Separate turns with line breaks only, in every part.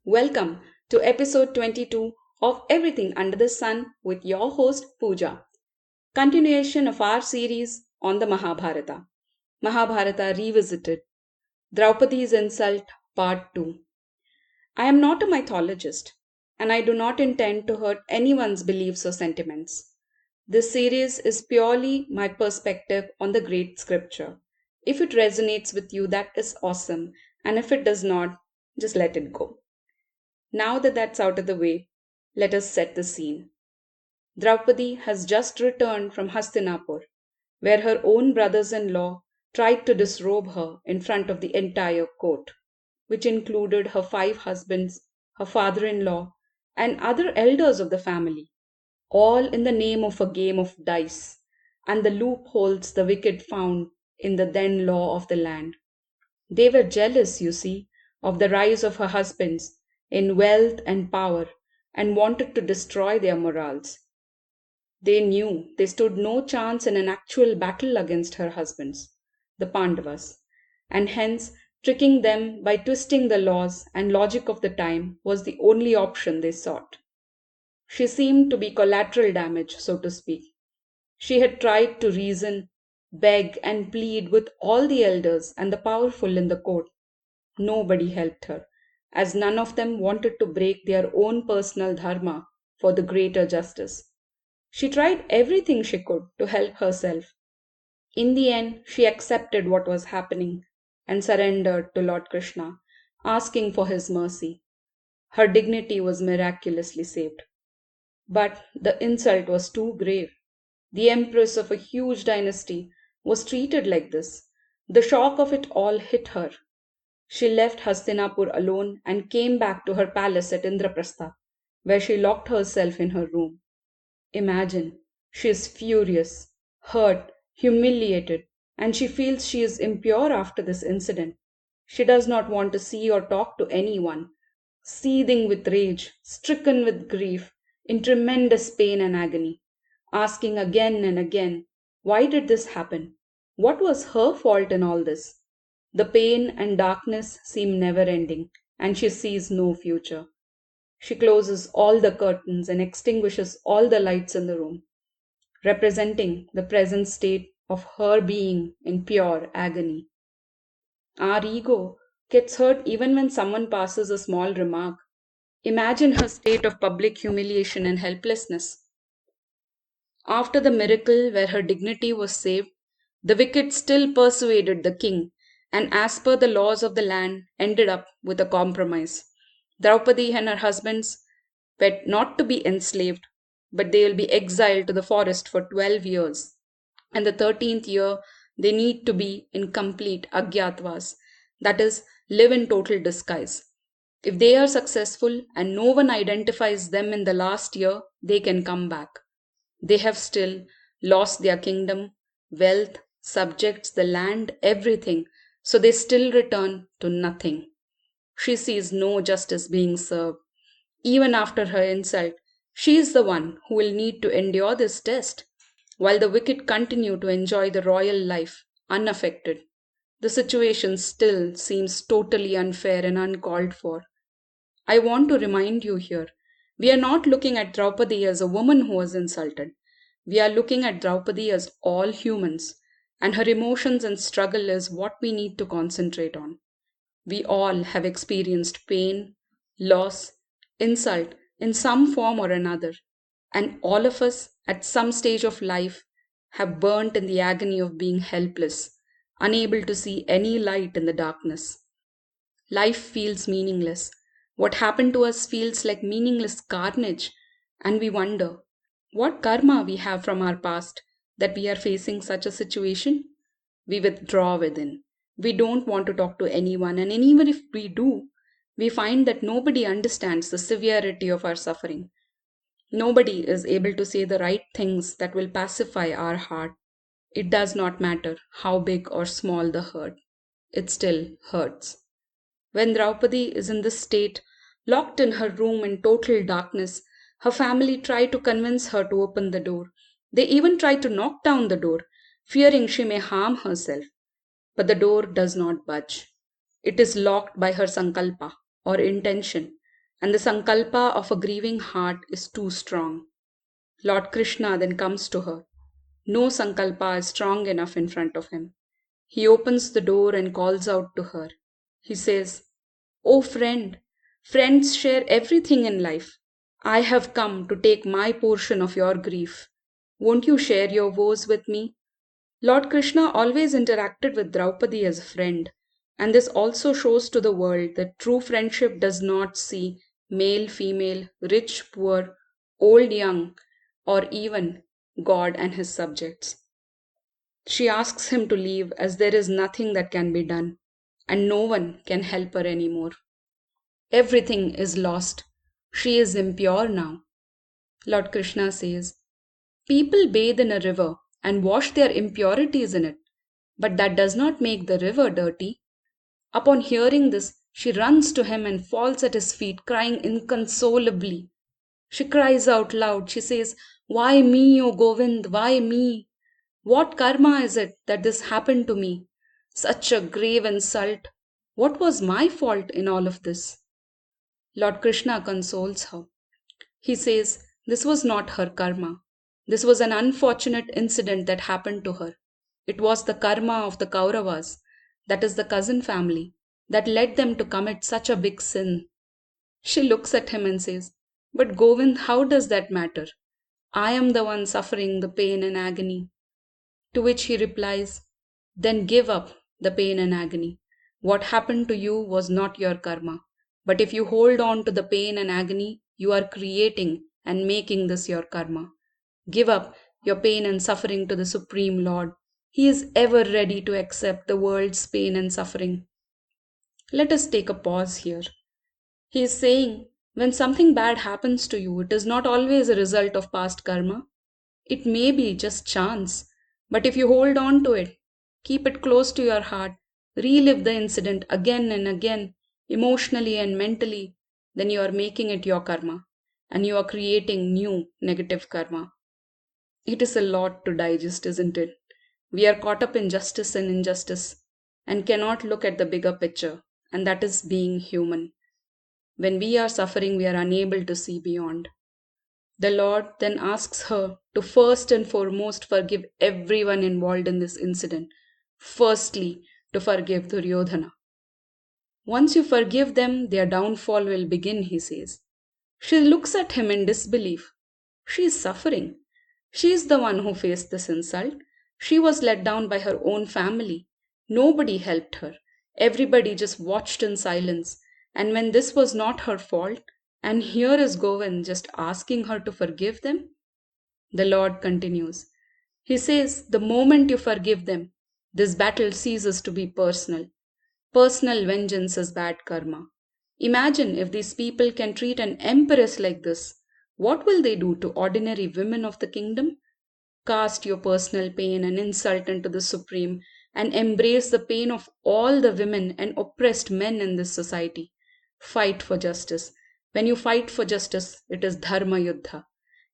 Welcome to episode 22 of Everything Under the Sun with your host Pooja. Continuation of our series on the Mahabharata. Mahabharata Revisited. Draupadi's Insult Part 2. I am not a mythologist, and I do not intend to hurt anyone's beliefs or sentiments. This series is purely my perspective on the great scripture. If it resonates with you, that is awesome, and if it does not, just let it go. Now that that's out of the way, let us set the scene. Draupadi has just returned from Hastinapur, where her own brothers in law tried to disrobe her in front of the entire court, which included her 5 husbands, her father in law, and other elders of the family, all in the name of a game of dice and the loopholes the wicked found in the then law of the land. They were jealous, you see, of the rise of her husbands in wealth and power and wanted to destroy their morals. They knew they stood no chance in an actual battle against her husbands, the Pandavas, and hence tricking them by twisting the laws and logic of the time was the only option they sought. She seemed to be collateral damage, so to speak. She had tried to reason, beg, and plead with all the elders and the powerful in the court. Nobody helped her, as none of them wanted to break their own personal dharma for the greater justice. She tried everything she could to help herself. In the end, she accepted what was happening and surrendered to Lord Krishna, asking for his mercy. Her dignity was miraculously saved. But the insult was too grave. The empress of a huge dynasty was treated like this. The shock of it all hit her. She left Hastinapur alone and came back to her palace at Indraprastha, where she locked herself in her room. Imagine, she is furious, hurt, humiliated, and she feels she is impure after this incident. She does not want to see or talk to anyone. Seething with rage, stricken with grief, in tremendous pain and agony, asking again and again, why did this happen? What was her fault in all this? The pain and darkness seem never ending, and she sees no future. She closes all the curtains and extinguishes all the lights in the room, representing the present state of her being in pure agony. Our ego gets hurt even when someone passes a small remark. Imagine her state of public humiliation and helplessness. After the miracle where her dignity was saved, the wicked still persuaded the king, and as per the laws of the land, ended up with a compromise. Draupadi and her husbands were not to be enslaved, but they will be exiled to the forest for 12 years. And the 13th year, they need to be in complete agyatwas, that is, live in total disguise. If they are successful and no one identifies them in the last year, they can come back. They have still lost their kingdom, wealth, subjects, the land, everything, so they still return to nothing. She sees no justice being served. Even after her insult, she is the one who will need to endure this test, while the wicked continue to enjoy the royal life unaffected. The situation still seems totally unfair and uncalled for. I want to remind you here, we are not looking at Draupadi as a woman who was insulted. We are looking at Draupadi as all humans, and her emotions and struggle is what we need to concentrate on. We all have experienced pain, loss, insult in some form or another, and all of us at some stage of life have burnt in the agony of being helpless, unable to see any light in the darkness. Life feels meaningless. What happened to us feels like meaningless carnage, and we wonder what karma we have from our past that we are facing such a situation. We withdraw within. We don't want to talk to anyone, and even if we do, we find that nobody understands the severity of our suffering. Nobody is able to say the right things that will pacify our heart. It does not matter how big or small the hurt, it still hurts. When Draupadi is in this state, locked in her room in total darkness, her family try to convince her to open the door. They even try to knock down the door, fearing she may harm herself. but the door does not budge. It is locked by her sankalpa or intention, and the sankalpa of a grieving heart is too strong. Lord Krishna then comes to her. No sankalpa is strong enough in front of him. He opens the door and calls out to her. He says, "O friend, friends share everything in life. I have come to take my portion of your grief. Won't you share your woes with me?" Lord Krishna always interacted with Draupadi as a friend, and this also shows to the world that true friendship does not see male, female, rich, poor, old, young, or even God and his subjects. She asks him to leave as there is nothing that can be done, and no one can help her anymore. Everything is lost. She is impure now. Lord Krishna says, "People bathe in a river and wash their impurities in it, but that does not make the river dirty." Upon hearing this, she runs to him and falls at his feet, crying inconsolably. She cries out loud. She says, "Why me, O Govind? Why me? What karma is it that this happened to me? Such a grave insult. What was my fault in all of this?" Lord Krishna consoles her. He says this was not her karma. This was an unfortunate incident that happened to her. It was the karma of the Kauravas, that is the cousin family, that led them to commit such a big sin. She looks at him and says, "But Govind, how does that matter? I am the one suffering the pain and agony." To which he replies, "Then give up the pain and agony. What happened to you was not your karma. But if you hold on to the pain and agony, you are creating and making this your karma. Give up your pain and suffering to the Supreme Lord. He is ever ready to accept the world's pain and suffering." Let us take a pause here. He is saying when something bad happens to you, it is not always a result of past karma. It may be just chance, but if you hold on to it, keep it close to your heart, relive the incident again and again, emotionally and mentally, then you are making it your karma and you are creating new negative karma. It is a lot to digest, isn't it? We are caught up in justice and injustice and cannot look at the bigger picture, and that is being human. When we are suffering, we are unable to see beyond. The Lord then asks her to first and foremost forgive everyone involved in this incident. Firstly, to forgive Duryodhana. Once you forgive them, their downfall will begin, he says. She looks at him in disbelief. She is suffering. She is the one who faced this insult. She was let down by her own family. Nobody helped her. Everybody just watched in silence. And when this was not her fault, and here is Govind just asking her to forgive them, the Lord continues. He says, the moment you forgive them, this battle ceases to be personal. Personal vengeance is bad karma. Imagine if these people can treat an empress like this. What will they do to ordinary women of the kingdom? Cast your personal pain and insult into the Supreme and embrace the pain of all the women and oppressed men in this society. Fight for justice. When you fight for justice, it is Dharma yuddha.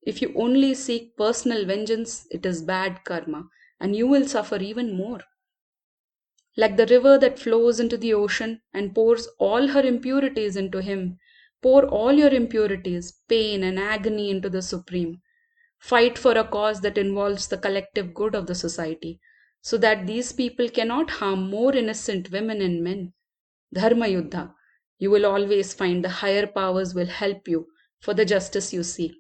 If you only seek personal vengeance, it is bad karma, and you will suffer even more. Like the river that flows into the ocean and pours all her impurities into him, pour all your impurities, pain, and agony into the Supreme. Fight for a cause that involves the collective good of the society, so that these people cannot harm more innocent women and men. Dharma yuddha. You will always find the higher powers will help you for the justice you seek.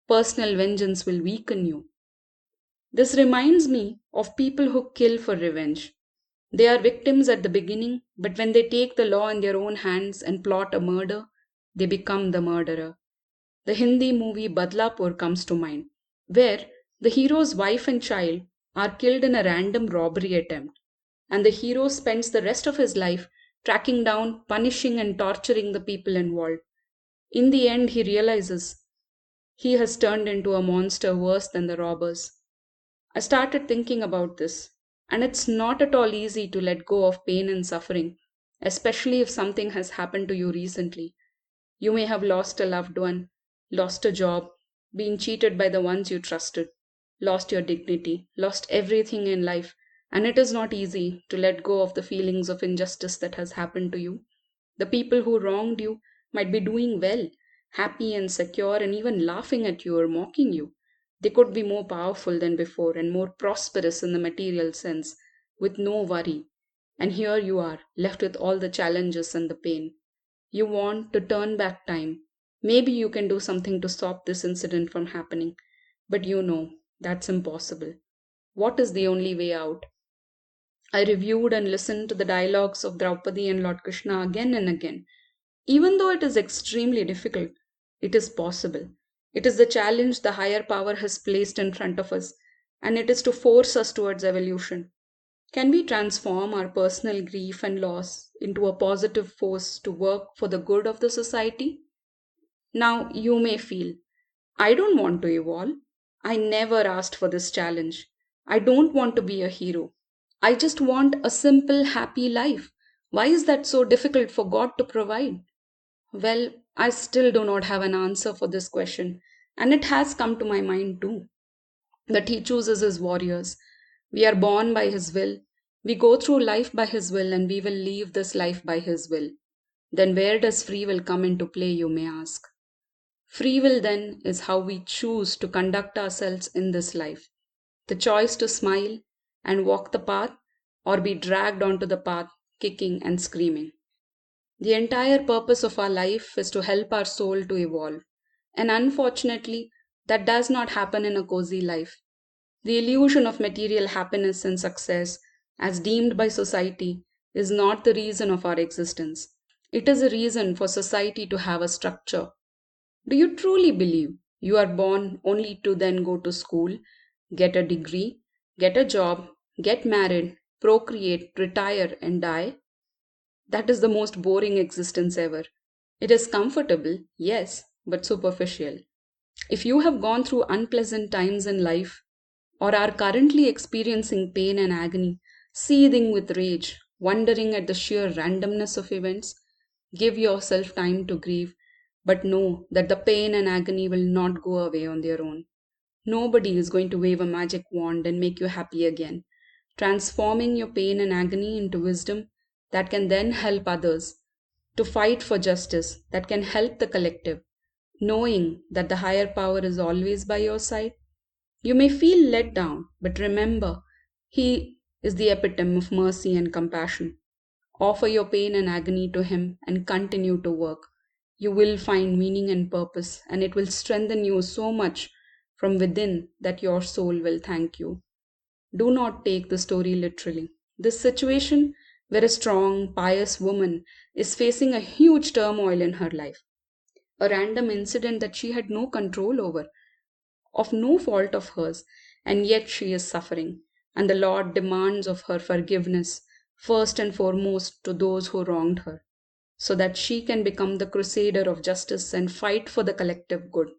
Personal vengeance will weaken you. This reminds me of people who kill for revenge. They are victims at the beginning, but when they take the law in their own hands and plot a murder, they become the murderer. The Hindi movie Badlapur comes to mind, where the hero's wife and child are killed in a random robbery attempt, and the hero spends the rest of his life tracking down, punishing, and torturing the people involved. In the end, he realizes he has turned into a monster worse than the robbers. I started thinking about this, and it's not at all easy to let go of pain and suffering, especially if something has happened to you recently. You may have lost a loved one, lost a job, been cheated by the ones you trusted, lost your dignity, lost everything in life, And it is not easy to let go of the feelings of injustice that has happened to you. The people who wronged you might be doing well, happy and secure, and even laughing at you or mocking you. They could be more powerful than before and more prosperous in the material sense, with no worry. And here you are, left with all the challenges and the pain. You want to turn back time. Maybe you can do something to stop this incident from happening, but you know that's impossible. What is the only way out? I reviewed and listened to the dialogues of Draupadi and Lord Krishna again and again. Even though it is extremely difficult, it is possible. It is the challenge the higher power has placed in front of us, and it is to force us towards evolution. Can we transform our personal grief and loss into a positive force to work for the good of the society? Now, you may feel, I don't want to evolve. I never asked for this challenge. I don't want to be a hero. I just want a simple, happy life. Why is that so difficult for God to provide? Well, I still do not have an answer for this question, and it has come to my mind too. That He chooses His warriors. We are born by His will. We go through life by His will, and we will leave this life by His will. Then where does free will come into play, you may ask? Free will, then, is how we choose to conduct ourselves in this life. The choice to smile and walk the path or be dragged onto the path, kicking and screaming. The entire purpose of our life is to help our soul to evolve. And unfortunately, that does not happen in a cozy life. The illusion of material happiness and success, as deemed by society, is not the reason of our existence. It is a reason for society to have a structure. Do you truly believe you are born only to then go to school, get a degree, get a job, get married, procreate, retire, and die? That is the most boring existence ever. It is comfortable, yes, but superficial. If you have gone through unpleasant times in life, or are currently experiencing pain and agony, seething with rage, wondering at the sheer randomness of events, give yourself time to grieve, but know that the pain and agony will not go away on their own. Nobody is going to wave a magic wand and make you happy again, transforming your pain and agony into wisdom that can then help others, to fight for justice that can help the collective, knowing that the higher power is always by your side. You may feel let down, but remember, He is the epitome of mercy and compassion. Offer your pain and agony to Him and continue to work. You will find meaning and purpose, and it will strengthen you so much from within that your soul will thank you. Do not take the story literally. This situation, where a strong, pious woman is facing a huge turmoil in her life, a random incident that she had no control over, of no fault of hers, and yet she is suffering. And the Lord demands of her forgiveness, first and foremost to those who wronged her, so that she can become the crusader of justice and fight for the collective good.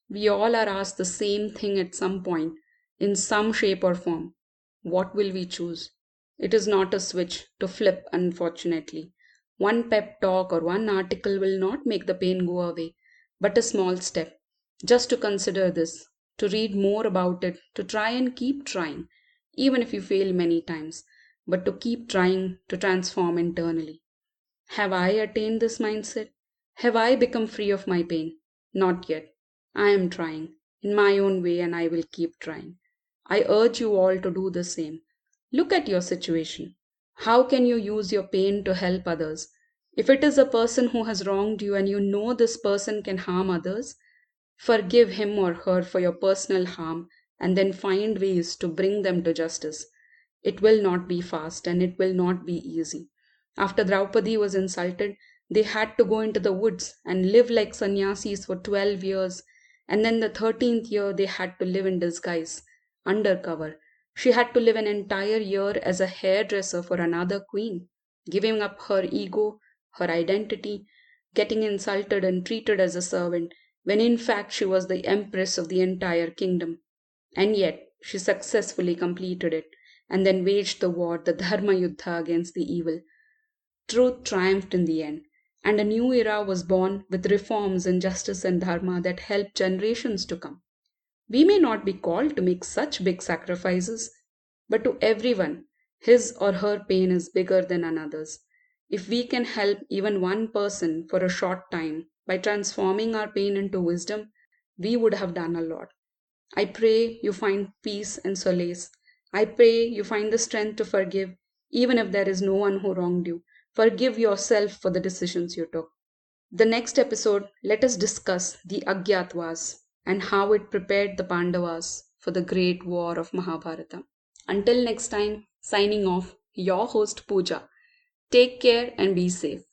We all are asked the same thing at some point, in some shape or form. What will we choose? It is not a switch to flip, unfortunately. One pep talk or one article will not make the pain go away, but a small step. Just to consider this, to read more about it, to try and keep trying, even if you fail many times, but to keep trying to transform internally. Have I attained this mindset? Have I become free of my pain? Not yet. I am trying in my own way and I will keep trying. I urge you all to do the same. Look at your situation. How can you use your pain to help others? If it is a person who has wronged you and you know this person can harm others, forgive him or her for your personal harm and then find ways to bring them to justice. It will not be fast and it will not be easy. After Draupadi was insulted, they had to go into the woods and live like sannyasis for 12 years, and then the 13th year they had to live in disguise, undercover. She had to live an entire year as a hairdresser for another queen, giving up her ego, her identity, getting insulted and treated as a servant, when in fact she was the empress of the entire kingdom. And yet she successfully completed it and then waged the war, the Dharma yuddha against the evil. Truth triumphed in the end, and a new era was born with reforms in justice and Dharma that help generations to come. We may not be called to make such big sacrifices, but to everyone, his or her pain is bigger than another's. If we can help even one person for a short time by transforming our pain into wisdom, we would have done a lot. I pray you find peace and solace. I pray you find the strength to forgive, even if there is no one who wronged you. Forgive yourself for the decisions you took. The next episode, let us discuss the Agyatvas and how it prepared the Pandavas for the great war of Mahabharata. Until next time, signing off, your host Pooja. Take care and be safe.